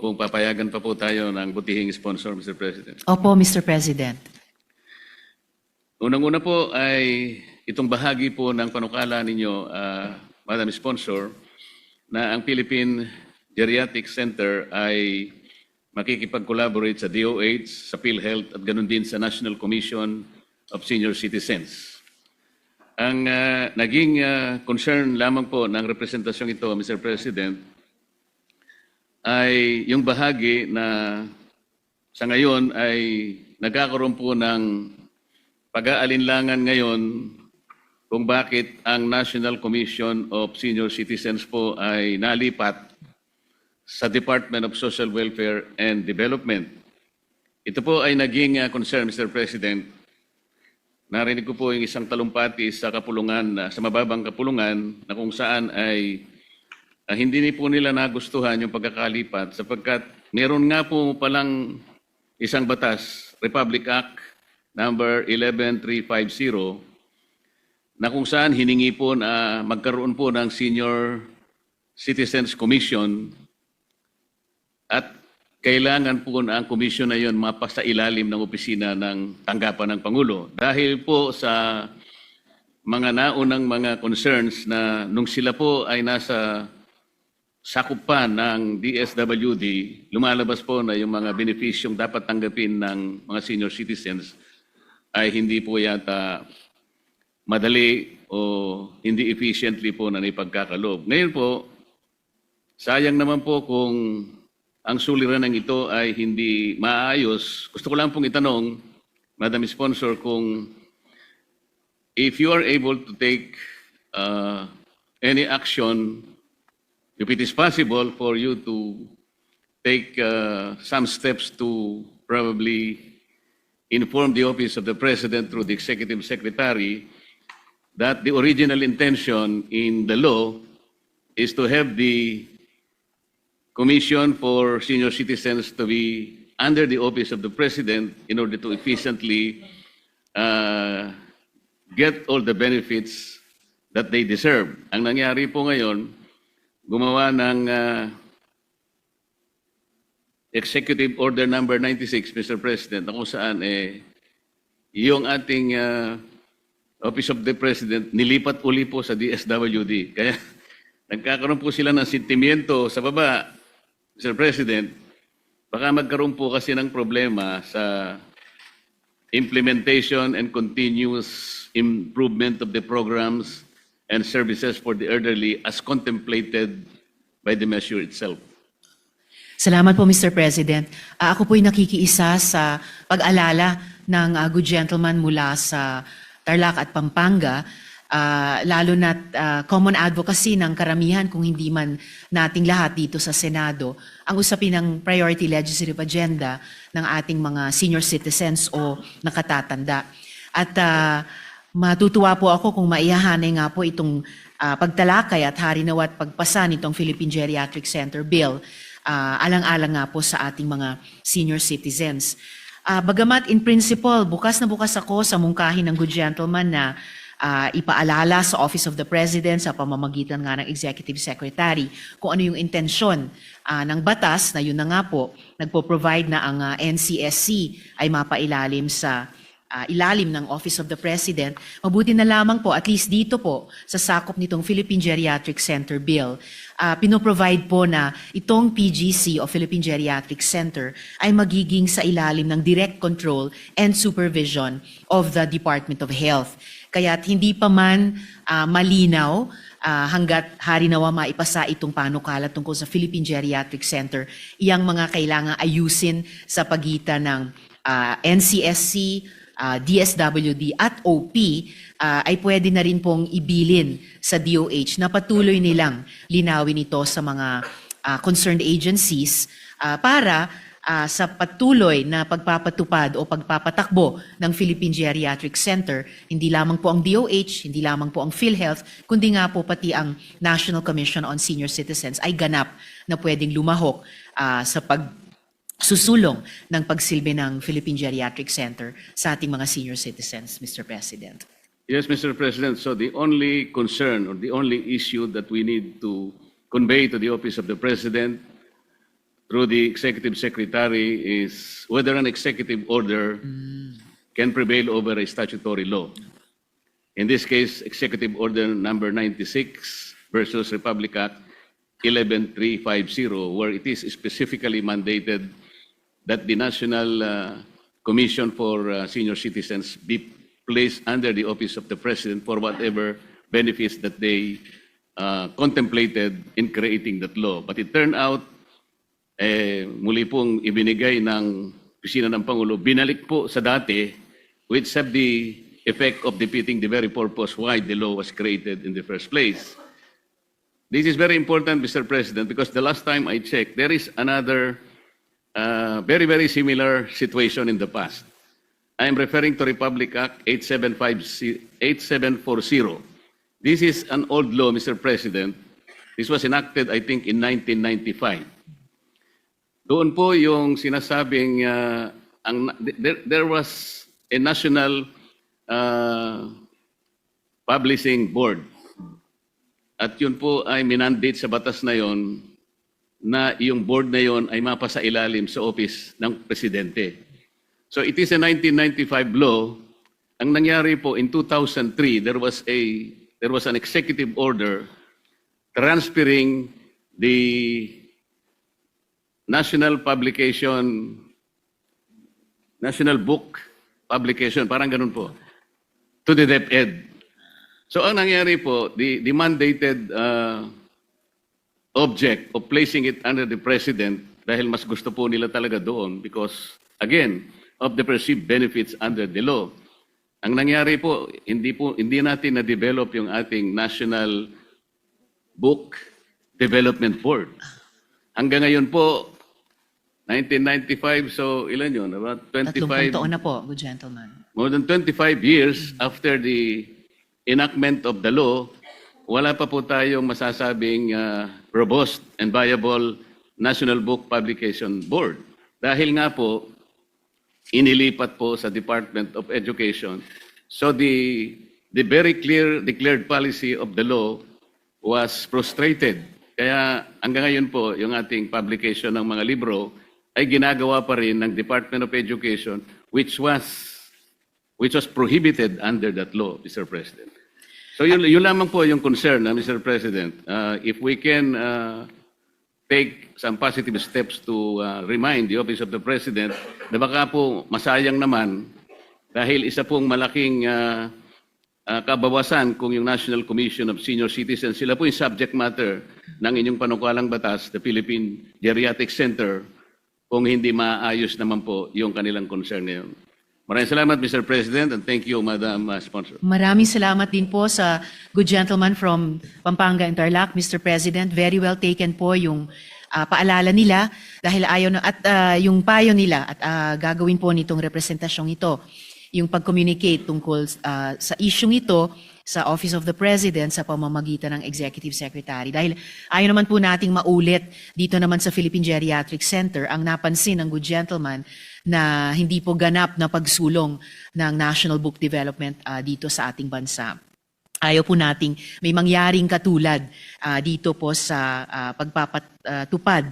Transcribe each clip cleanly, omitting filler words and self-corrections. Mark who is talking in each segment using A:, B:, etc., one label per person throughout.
A: kung papayagan pa po tayo ng butihing sponsor, Mr. President.
B: Opo, Mr. President.
A: Unang-una po ay itong bahagi po ng panukala ninyo, Madam Sponsor, na ang Philippine Geriatric Center ay makikipag-collaborate sa DOH, sa PhilHealth at ganoon din sa National Commission of Senior Citizens. Ang naging concern lamang po ng representasyong ito, Mr. President, ay yung bahagi na sa ngayon ay nagkakaroon po ng pag-aalinlangan ngayon kung bakit ang National Commission of Senior Citizens po ay nalipat sa Department of Social Welfare and Development. Ito po ay naging concern, Mr. President. Narinig ko po yung isang talumpati sa kapulungan, sa mababang kapulungan, na kung saan ay hindi po nila nagustuhan yung pagkakalipat sapagkat meron nga po palang isang batas, Republic Act number 11350, na kung saan hiningi po na magkaroon po ng Senior Citizens Commission at kailangan po na ang commission na yun mapasa ilalim ng opisina ng tanggapan ng Pangulo. Dahil po sa mga naunang mga concerns na nung sila po ay nasa sakupan ng DSWD, lumalabas po na yung mga benepisyong dapat tanggapin ng mga senior citizens ay hindi po yata madali o hindi efficiently po na naipagkakalob. Ngayon po, sayang naman po kung ang suliranan ito ay hindi maayos. Gusto ko lang pong itanong, Madam Sponsor, kung if you are able to take any action, if it is possible for you to take some steps to probably inform the Office of the President through the Executive Secretary that the original intention in the law is to have the Commission for Senior Citizens to be under the Office of the President in order to efficiently get all the benefits that they deserve. Ang nangyari po ngayon, gumawa ng Executive Order number 96, Mr. President, na kung saan yung ating Office of the President nilipat uli po sa DSWD. Kaya nagkakaroon po sila ng sentimiento sa baba, Mr. President. Baka magkaroon po kasi ng problema sa implementation and continuous improvement of the programs and services for the elderly as contemplated by the measure itself.
B: Salamat po, Mr. President. Ako po'y nakikiisa sa pag-alala ng good gentleman mula sa Tarlac at Pampanga, lalo na common advocacy ng karamihan kung hindi man nating lahat dito sa Senado, ang usapin ng priority legislative agenda ng ating mga senior citizens o nakatatanda. At matutuwa po ako kung maihahanay nga po itong pagtalakay at harinawa at pagpasa nitong Philippine Geriatric Center Bill, alang-alang nga po sa ating mga senior citizens. Bagamat in principle, bukas na bukas ako sa mungkahin ng good gentleman na ipaalala sa Office of the President sa pamamagitan nga ng Executive Secretary kung ano yung intensyon ng batas na yun na nga po, nagpo-provide na ang NCSC ay mapailalim sa ilalim ng Office of the President. Mabuti na lamang po, at least dito po, sa sakop nitong Philippine Geriatric Center Bill, pinoprovide po na itong PGC o Philippine Geriatric Center ay magiging sa ilalim ng direct control and supervision of the Department of Health. Kaya't hindi pa man malinaw hanggat hari nawa maipasa itong panukala tungkol sa Philippine Geriatric Center, iyang mga kailangang ayusin sa pagitan ng NCSC, DSWD at OP ay pwede na rin pong ibilin sa DOH na patuloy nilang linawin ito sa mga concerned agencies para sa patuloy na pagpapatupad o pagpapatakbo ng Philippine Geriatric Center, hindi lamang po ang DOH, hindi lamang po ang PhilHealth, kundi nga po pati ang National Commission on Senior Citizens ay ganap na pwedeng lumahok sa susulong ng pagsilbi ng Philippine Geriatric Center sa ating mga senior citizens, Mr. President.
A: Yes, Mr. President. So the only concern or the only issue that we need to convey to the Office of the President through the executive secretary is whether an executive order can prevail over a statutory law. In this case, Executive Order number 96 versus Republic Act 11350, where it is specifically mandated that the National Commission for Senior Citizens be placed under the office of the President for whatever benefits that they contemplated in creating that law. But it turned out, muli pong ibinigay ng Opisina ng Pangulo, binalik po sa dati, which have the effect of defeating the very purpose why the law was created in the first place. This is very important, Mr. President, because the last time I checked, there is another very, very similar situation in the past. I am referring to Republic Act 8740. This is an old law, Mr. President. This was enacted, I think, in 1995. Doon po yung sinasabing there was a national publishing board. At yun po ay minandate sa batas na yon na yung board na yon ay mapasa ilalim sa office ng presidente. So it is a 1995 law. Ang nangyari po in 2003, there was an executive order transferring the national book publication, parang ganun po, to the DepEd. So ang nangyari po, the mandated object of placing it under the President, dahil mas gusto po nila talaga doon because, again, of the perceived benefits under the law. Ang nangyari po, hindi natin na-develop yung ating National Book Development Board. Hanggang ngayon po, 1995, so ilan yun? About 25...
B: 30 taon na po, good gentleman.
A: More than 25 years after the enactment of the law, wala pa po tayong masasabing robust and viable National Book Publication Board. Dahil nga po, inilipat po sa Department of Education. So the very clear declared policy of the law was frustrated. Kaya hanggang ngayon po, yung ating publication ng mga libro ay ginagawa pa rin ng Department of Education which was prohibited under that law, Mr. President. So yun lamang po yung concern, Mr. President. If we can take some positive steps to remind the Office of the President na baka po masayang naman dahil isa pong malaking kabawasan kung yung National Commission of Senior Citizens, sila po yung subject matter ng inyong panukalang batas, the Philippine Geriatric Center, kung hindi maayos naman po yung kanilang concern ngayon. Maraming salamat, Mr. President, and thank you, Madam Sponsor.
B: Maraming salamat din po sa good gentleman from Pampanga and Tarlac, Mr. President. Very well taken po yung paalala nila dahil yung payo nila at gagawin po nitong representasyong ito, yung pag-communicate tungkol sa isyung ito sa Office of the President sa pamamagitan ng Executive Secretary. Dahil ayaw naman po nating maulit dito naman sa Philippine Geriatric Center ang napansin ng good gentleman na hindi po ganap na pagsulong ng National Book Development dito sa ating bansa. Ayaw po nating may mangyaring katulad dito po sa pagpapatupad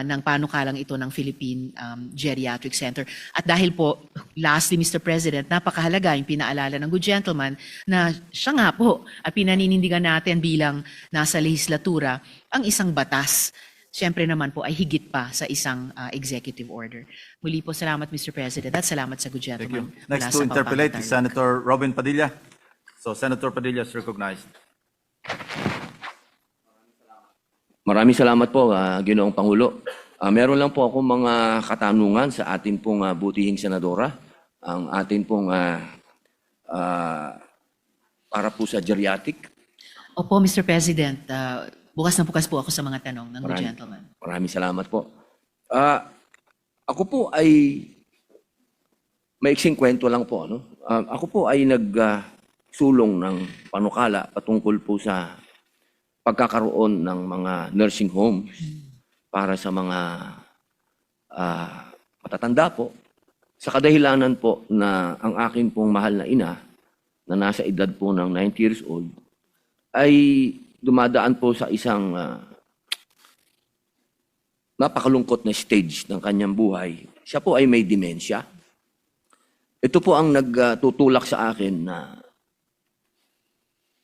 B: ng panukalang ito ng Philippine Geriatric Center. At dahil po, lastly, Mr. President, napakahalaga yung pinaalala ng good gentleman na siya nga po at pinaninindigan natin bilang nasa legislatura ang isang batas. Siyempre naman po ay higit pa sa isang executive order. Muli po, salamat Mr. President at salamat sa good
C: Thank
B: gentleman.
C: you. Next to interpellate is Senator Robin Padilla. So Senator Padilla is recognized.
D: Maraming salamat po, Ginoong Pangulo. Meron lang po ako mga katanungan sa atin pong butihing senadora. Ang atin pong para po sa geriatric.
B: Opo, Mr. President. Bukas na bukas po ako sa mga tanong ng good gentleman.
D: Maraming salamat po. Ako po ay maiksing kwento lang po. No? Ako po ay nagsulong ng panukala patungkol po sa pagkakaroon ng mga nursing homes para sa mga matatanda po. Sa kadahilanan po na ang akin pong mahal na ina na nasa edad po ng 90 years old ay dumadaan po sa isang napakalungkot na stage ng kanyang buhay, siya po ay may demensya. Ito po ang nagtutulak sa akin na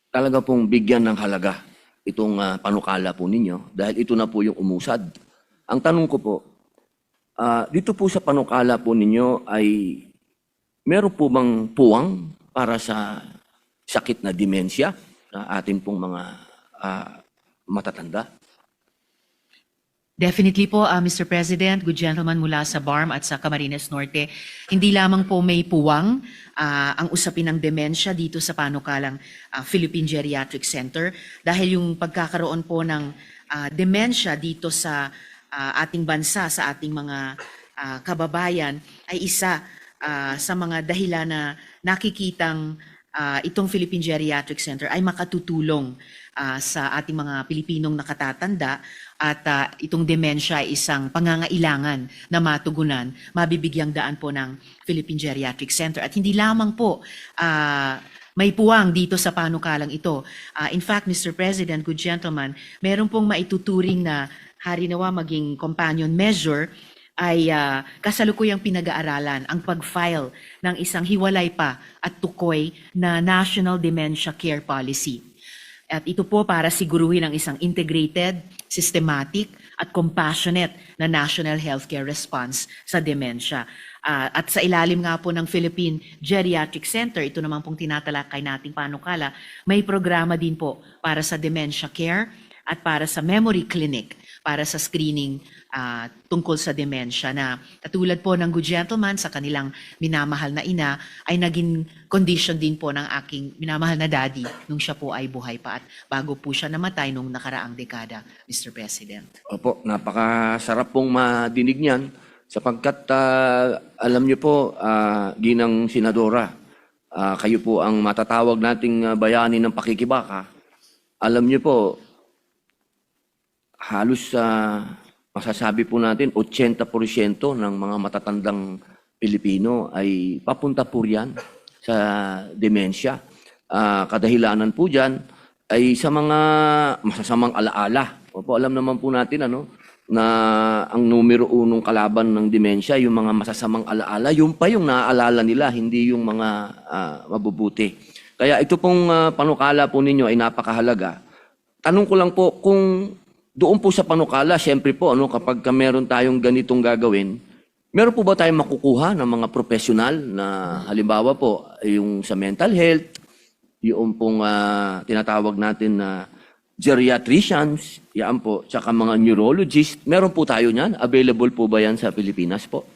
D: talaga pong bigyan ng halaga itong panukala po ninyo dahil ito na po yung umusad. Ang tanong ko po, dito po sa panukala po ninyo ay meron po bang puwang para sa sakit na demensya sa atin pong mga matatanda?
B: Definitely po, Mr. President, good gentleman mula sa BARM at sa Camarines Norte. Hindi lamang po may puwang ang usapin ng demensya dito sa panukalang Philippine Geriatric Center dahil yung pagkakaroon po ng demensya dito sa ating bansa, sa ating mga kababayan ay isa sa mga dahilan na nakikitang itong Philippine Geriatric Center ay makatutulong sa ating mga Pilipinong nakatatanda at itong demensya ay isang pangangailangan na matugunan, mabibigyang daan po ng Philippine Geriatric Center. At hindi lamang po may puwang dito sa panukalang ito. In fact, Mr. President, good gentleman, meron pong maituturing na harinawa maging companion measure ay kasalukuyang pinag-aaralan ang pag-file ng isang hiwalay pa at tukoy na National Dementia Care Policy. At ito po para siguruhin ang isang integrated, systematic at compassionate na national healthcare response sa dementia. At sa ilalim nga po ng Philippine Geriatric Center, ito naman pong tinatalakay nating panukala, may programa din po para sa dementia care at para sa memory clinic, para sa screening tungkol sa demensya na katulad po ng good gentleman sa kanilang minamahal na ina ay naging condition din po ng aking minamahal na daddy nung siya po ay buhay pa at bago po siya namatay nung nakaraang dekada, Mr. President.
D: Opo, napakasarap pong madinig niyan sapagkat alam niyo po, Ginang Senadora, kayo po ang matatawag nating bayani ng pakikibaka. Alam niyo po, halos masasabi po natin 80% ng mga matatandang Pilipino ay papunta po riyan sa demensya. Kadahilanan po dyan ay sa mga masasamang alaala. Opo, alam naman po natin na ang numero unong kalaban ng demensya, yung mga masasamang alaala, yung pa yung naaalala nila, hindi yung mga mabubuti. Kaya ito pong panukala po ninyo ay napakahalaga. Tanong ko lang po kung doon po sa panukala, siyempre po, kapag meron tayong ganitong gagawin, meron po ba tayong makukuha ng mga profesional na halimbawa po, yung sa mental health, yung pong tinatawag natin na geriatricians, yan po, tsaka mga neurologist, meron po tayo niyan? Available po ba yan sa Pilipinas po?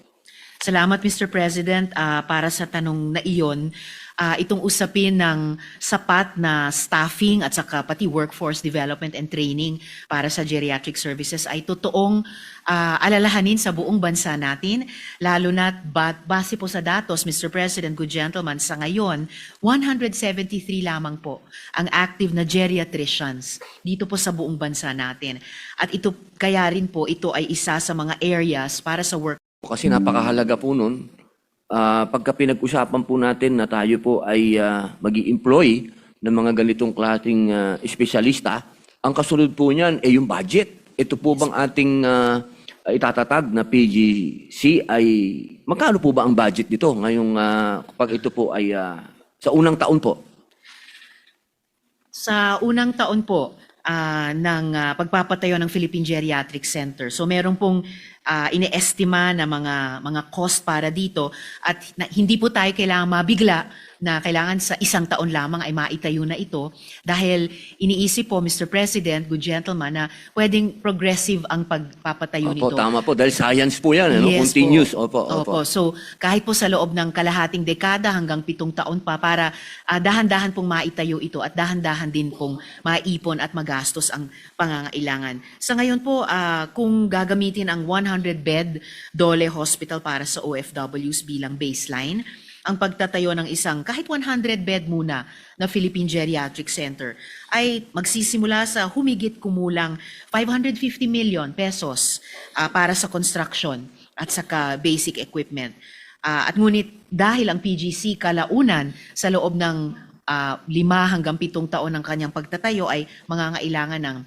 B: Salamat, Mr. President, para sa tanong na iyon. Itong usapin ng sapat na staffing at saka pati workforce development and training para sa geriatric services ay totoong alalahanin sa buong bansa natin, lalo na base po sa datos, Mr. President, good gentleman, sa ngayon, 173 lamang po ang active na geriatricians dito po sa buong bansa natin. At ito, kaya rin po, ito ay isa sa mga areas para sa work.
D: Kasi napakahalaga po nun. Pagka pinag-usapan po natin na tayo po ay mag-i-employ ng mga ganitong klaseng espesyalista, ang kasunod po niyan ay yung budget. Ito po bang ating itatatag na PGC ay magkano po ba ang budget dito ngayong kapag ito po ay sa unang taon po?
B: Sa unang taon po ng pagpapatayo ng Philippine Geriatric Center. So meron pong ine-estima na mga cost para dito at hindi po tayo kailangan mabigla na kailangan sa isang taon lamang ay maitayo na ito dahil iniisip po, Mr. President, good gentleman, na pwedeng progressive ang pagpapatayo nito.
D: Opo, tama po. Dahil science po yan,
B: Yes
D: continuous.
B: po.
D: Opo.
B: So kahit po sa loob ng kalahating dekada hanggang 7 taon pa para dahan-dahan pong maitayo ito at dahan-dahan din pong maipon at magastos ang pangangailangan. Sa ngayon po, kung gagamitin ang 100-bed Dole Hospital para sa OFWs bilang baseline, ang pagtatayo ng isang kahit 100-bed muna na Philippine Geriatric Center ay magsisimula sa humigit kumulang 550 million pesos para sa construction at saka basic equipment. At ngunit dahil ang PGC kalaunan sa loob ng 5 hanggang 7 taon ng kanyang pagtatayo ay mangangailangan ng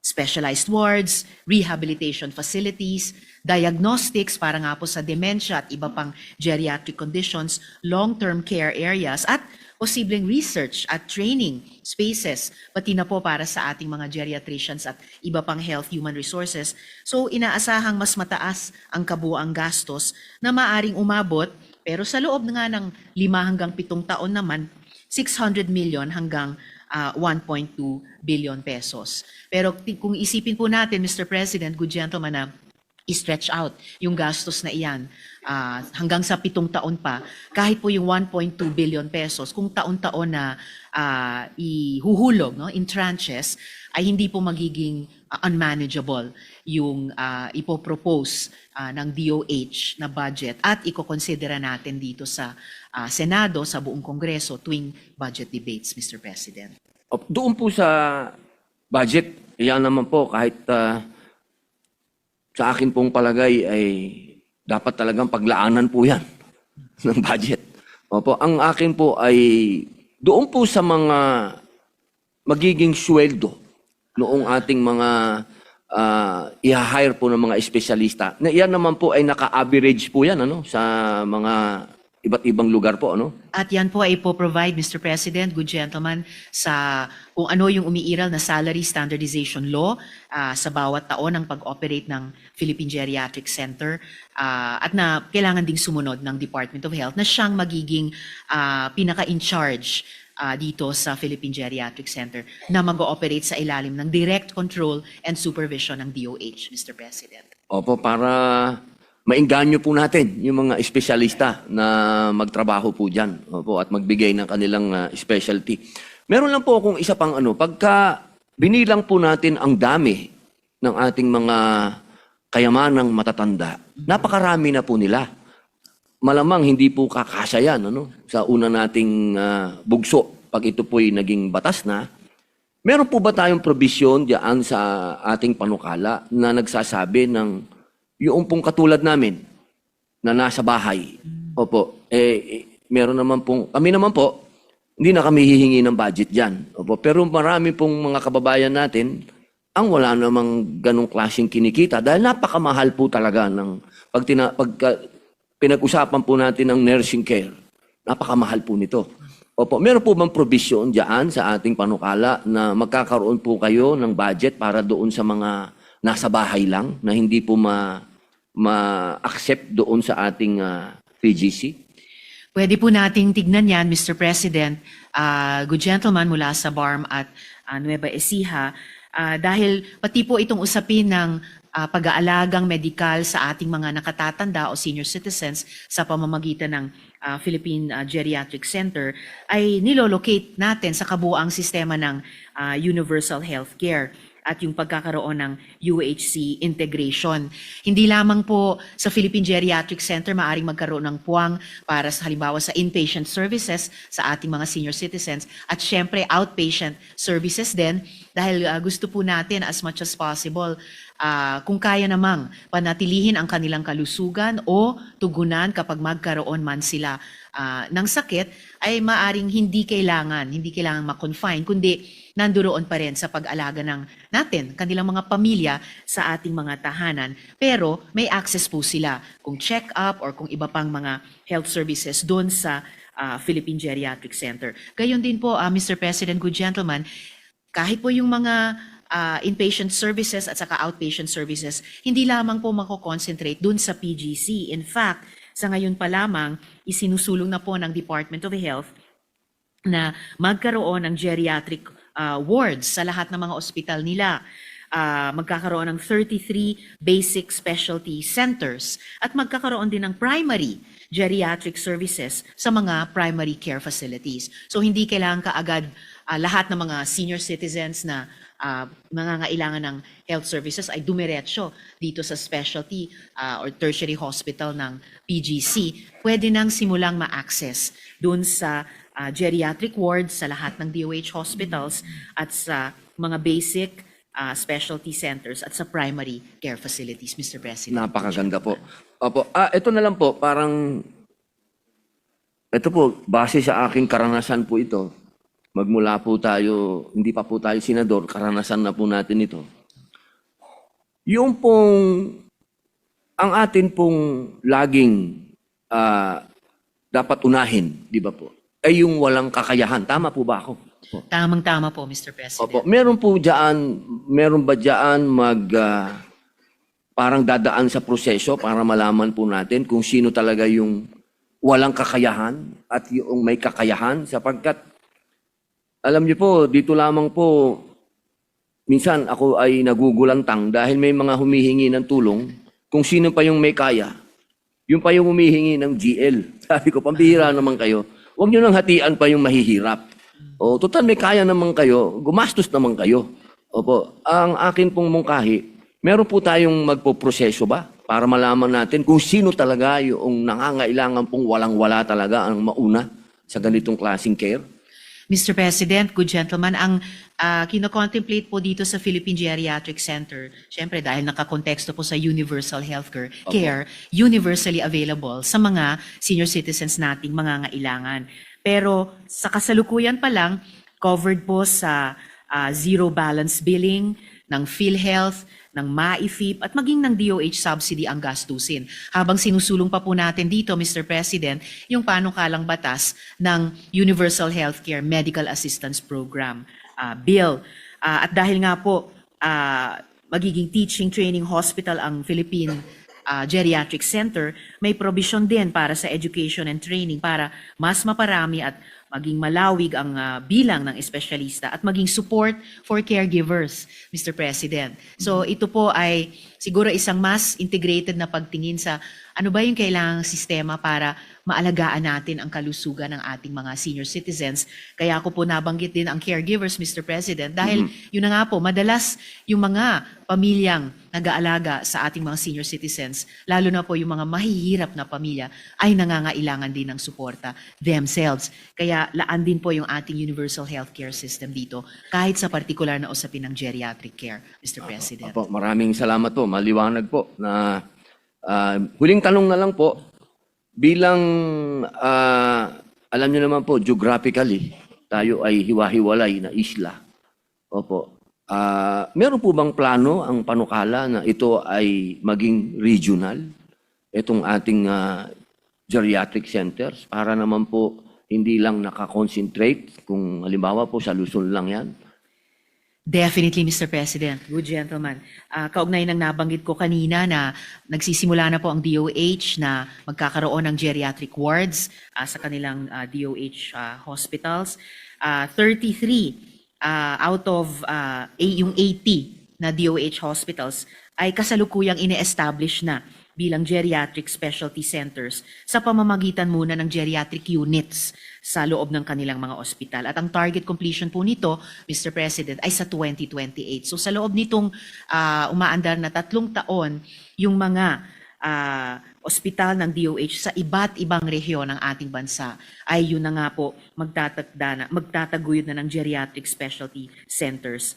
B: specialized wards, rehabilitation facilities, diagnostics para nga po sa dementia at iba pang geriatric conditions, long-term care areas, at posibleng research at training spaces, pati na po para sa ating mga geriatricians at iba pang health human resources. So inaasahang mas mataas ang kabuuang gastos na maaring umabot, pero sa loob nga ng 5 hanggang 7 taon naman, 600 million hanggang 1.2 billion pesos. Pero kung isipin po natin, Mr. President, good gentleman, na i-stretch out yung gastos na iyan hanggang sa 7 taon pa, kahit po yung 1.2 billion pesos, kung taon-taon na ihuhulog, no, in tranches, ay hindi po magiging unmanageable yung ipopropose ng DOH na budget at ikokonsidera natin dito sa Senado, sa buong Kongreso tuwing budget debates, Mr. President.
D: Doon po sa budget, yan naman po kahit sa akin pong palagay ay dapat talagang paglaanan po yan ng budget. Opo, ang akin po ay doon po sa mga magiging sweldo noong ating mga i-hire po ng mga espesyalista. Na yan naman po ay naka-average po yan sa mga iba't ibang lugar po, ano?
B: At yan po ay po-provide, Mr. President, good gentleman, sa kung ano yung umiiral na salary standardization law sa bawat taon ng pag-operate ng Philippine Geriatric Center at na kailangan ding sumunod ng Department of Health na siyang magiging pinaka-in-charge dito sa Philippine Geriatric Center na mag-ooperate sa ilalim ng direct control and supervision ng DOH, Mr. President.
D: Opo, para maingganyo po natin yung mga espesyalista na magtrabaho po dyan. Opo, at magbigay ng kanilang specialty. Meron lang po akong isa pang pagka binilang po natin ang dami ng ating mga kayamanang matatanda, napakarami na po nila. Malamang hindi po kakasya yan sa una nating bugso pag ito po'y naging batas na. Meron po ba tayong provision diyan sa ating panukala na nagsasabi ng yung pong katulad namin na nasa bahay? Opo, meron naman pong, kami naman po, hindi na kami hihingi ng budget dyan. Opo, pero marami pong mga kababayan natin ang wala namang ganong klaseng kinikita dahil napakamahal po talaga ng pinag-usapan po natin ng nursing care. Napakamahal po nito. Opo, meron po bang provision diyan sa ating panukala na magkakaroon po kayo ng budget para doon sa mga nasa bahay lang na hindi po ma-accept doon sa ating PGC?
B: Pwede po nating tignan yan, Mr. President, good gentleman mula sa BARM at Nueva Ecija, dahil pati po itong usapin ng pag-aalagang medikal sa ating mga nakatatanda o senior citizens sa pamamagitan ng Philippine Geriatric Center ay nilolocate natin sa kabuuang sistema ng universal healthcare at yung pagkakaroon ng UHC integration. Hindi lamang po sa Philippine Geriatric Center maaring magkaroon ng puwang para sa halimbawa sa inpatient services sa ating mga senior citizens at syempre outpatient services din dahil gusto po natin as much as possible kung kaya namang panatilihin ang kanilang kalusugan o tugunan kapag magkaroon man sila ng sakit ay maaring hindi kailangan ma-confine kundi nandoon pa rin sa pag-alaga ng natin, kanilang mga pamilya sa ating mga tahanan. Pero may access po sila kung check-up or kung iba pang mga health services doon sa Philippine Geriatric Center. Gayon din po, Mr. President, good gentleman, kahit po yung mga inpatient services at saka outpatient services, hindi lamang po mako-concentrate doon sa PGC. In fact, sa ngayon pa lamang, isinusulong na po ng Department of Health na magkaroon ng geriatric wards sa lahat ng mga ospital nila. Magkakaroon ng 33 basic specialty centers at magkakaroon din ng primary geriatric services sa mga primary care facilities. So hindi kailangan kaagad lahat ng mga senior citizens na nangangailangan ng health services ay dumiretso dito sa specialty or tertiary hospital ng PGC. Pwede nang simulang ma-access dun sa geriatric wards sa lahat ng DOH hospitals at sa mga basic specialty centers at sa primary care facilities, Mr. President.
D: Napakaganda po. Opo, ito na lang po, ito po, base sa aking karanasan po ito, magmula po tayo, hindi pa po tayo senador, karanasan na po natin ito. yung pong, ang atin pong laging dapat unahin, di ba po, ay yung walang kakayahan. Tama po ba ako?
B: Tamang-tama po, Mr. President.
D: Opo. Meron ba dyan parang dadaan sa proseso para malaman po natin kung sino talaga yung walang kakayahan at yung may kakayahan, sapagkat alam niyo po, dito lamang po, minsan ako ay nagugulantang dahil may mga humihingi ng tulong kung sino pa yung may kaya. Yung pa yung humihingi ng GL. Sabi ko, pambihira naman kayo. Huwag nyo nang hatian pa yung mahihirap. O, total may kaya naman kayo, gumastos naman kayo. Opo, ang akin pong mungkahi, meron po tayong magpoproseso ba para malaman natin kung sino talaga yung nangangailangan pong walang-wala talaga ang mauna sa ganitong klaseng care?
B: Mr. President, good gentleman, ang kino-contemplate po dito sa Philippine Geriatric Center, syempre dahil nakakonteksto po sa universal healthcare care, universally available sa mga senior citizens nating mangangailangan. Pero sa kasalukuyan pa lang, covered po sa zero balance billing ng PhilHealth, ng MAIFIP at maging ng DOH subsidy ang gastusin. Habang sinusulong pa po natin dito, Mr. President, yung panukalang batas ng Universal Healthcare Medical Assistance Program bill. At dahil nga po magiging teaching training hospital ang Philippine Geriatric Center, may provision din para sa education and training para mas maparami at maging malawig ang bilang ng espesyalista at maging support for caregivers, Mr. President. So ito po ay siguro isang mas integrated na pagtingin sa ano ba yung kailangang sistema para maalagaan natin ang kalusugan ng ating mga senior citizens. Kaya ako po nabanggit din ang caregivers, Mr. President, dahil yun na nga po, madalas yung mga pamilyang nag-aalaga sa ating mga senior citizens, lalo na po yung mga mahihirap na pamilya, ay nangangailangan din ng suporta themselves. Kaya laan din po yung ating universal healthcare system dito, kahit sa partikular na usapin ng geriatric care, Mr. President.
D: Opo, maraming salamat po. Maliwanag po na huling tanong na lang po, bilang alam niyo naman po, geographically, tayo ay hiwa-hiwalay na isla. Opo. Meron po bang plano ang panukala na ito ay maging regional? Itong ating geriatric centers para naman po hindi lang nakakonsentrate kung halimbawa po sa Luzon lang yan?
B: Definitely, Mr. President. Good gentleman. Kaugnay ng nabanggit ko kanina na nagsisimula na po ang DOH na magkakaroon ng geriatric wards sa kanilang DOH hospitals. 33 out of yung 80 na DOH hospitals ay kasalukuyang ine-establish na bilang geriatric specialty centers sa pamamagitan muna ng geriatric units sa loob ng kanilang mga ospital. At ang target completion po nito, Mr. President, ay sa 2028. So sa loob nitong umaandar na 3 taon, yung mga ospital ng DOH sa iba't ibang rehiyon ng ating bansa ay yun na nga po magtataguyod na ng geriatric specialty centers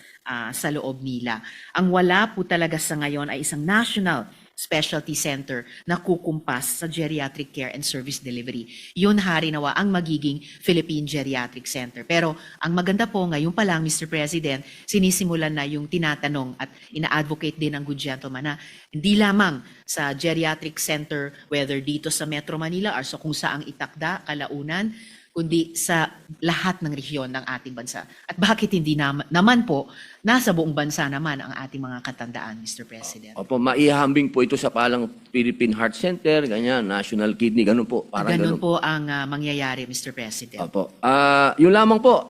B: sa loob nila. Ang wala po talaga sa ngayon ay isang national specialty center na kukumpas sa geriatric care and service delivery. Yun harinawa ang magiging Philippine Geriatric Center. Pero ang maganda po ngayon pa lang, Mr. President, sinisimulan na yung tinatanong at ina-advocate din ng good gentleman na hindi lamang sa geriatric center, whether dito sa Metro Manila or sa kung saang itakda, kalaunan, kundi sa lahat ng rehiyon ng ating bansa. At bakit hindi naman po, nasa buong bansa naman ang ating mga katandaan, Mr. President.
D: Opo, maihahambing po ito sa palang Philippine Heart Center, ganyan, National Kidney, ganun po. Parang
B: Ganun po ang mangyayari, Mr. President.
D: Opo. Yun lamang po.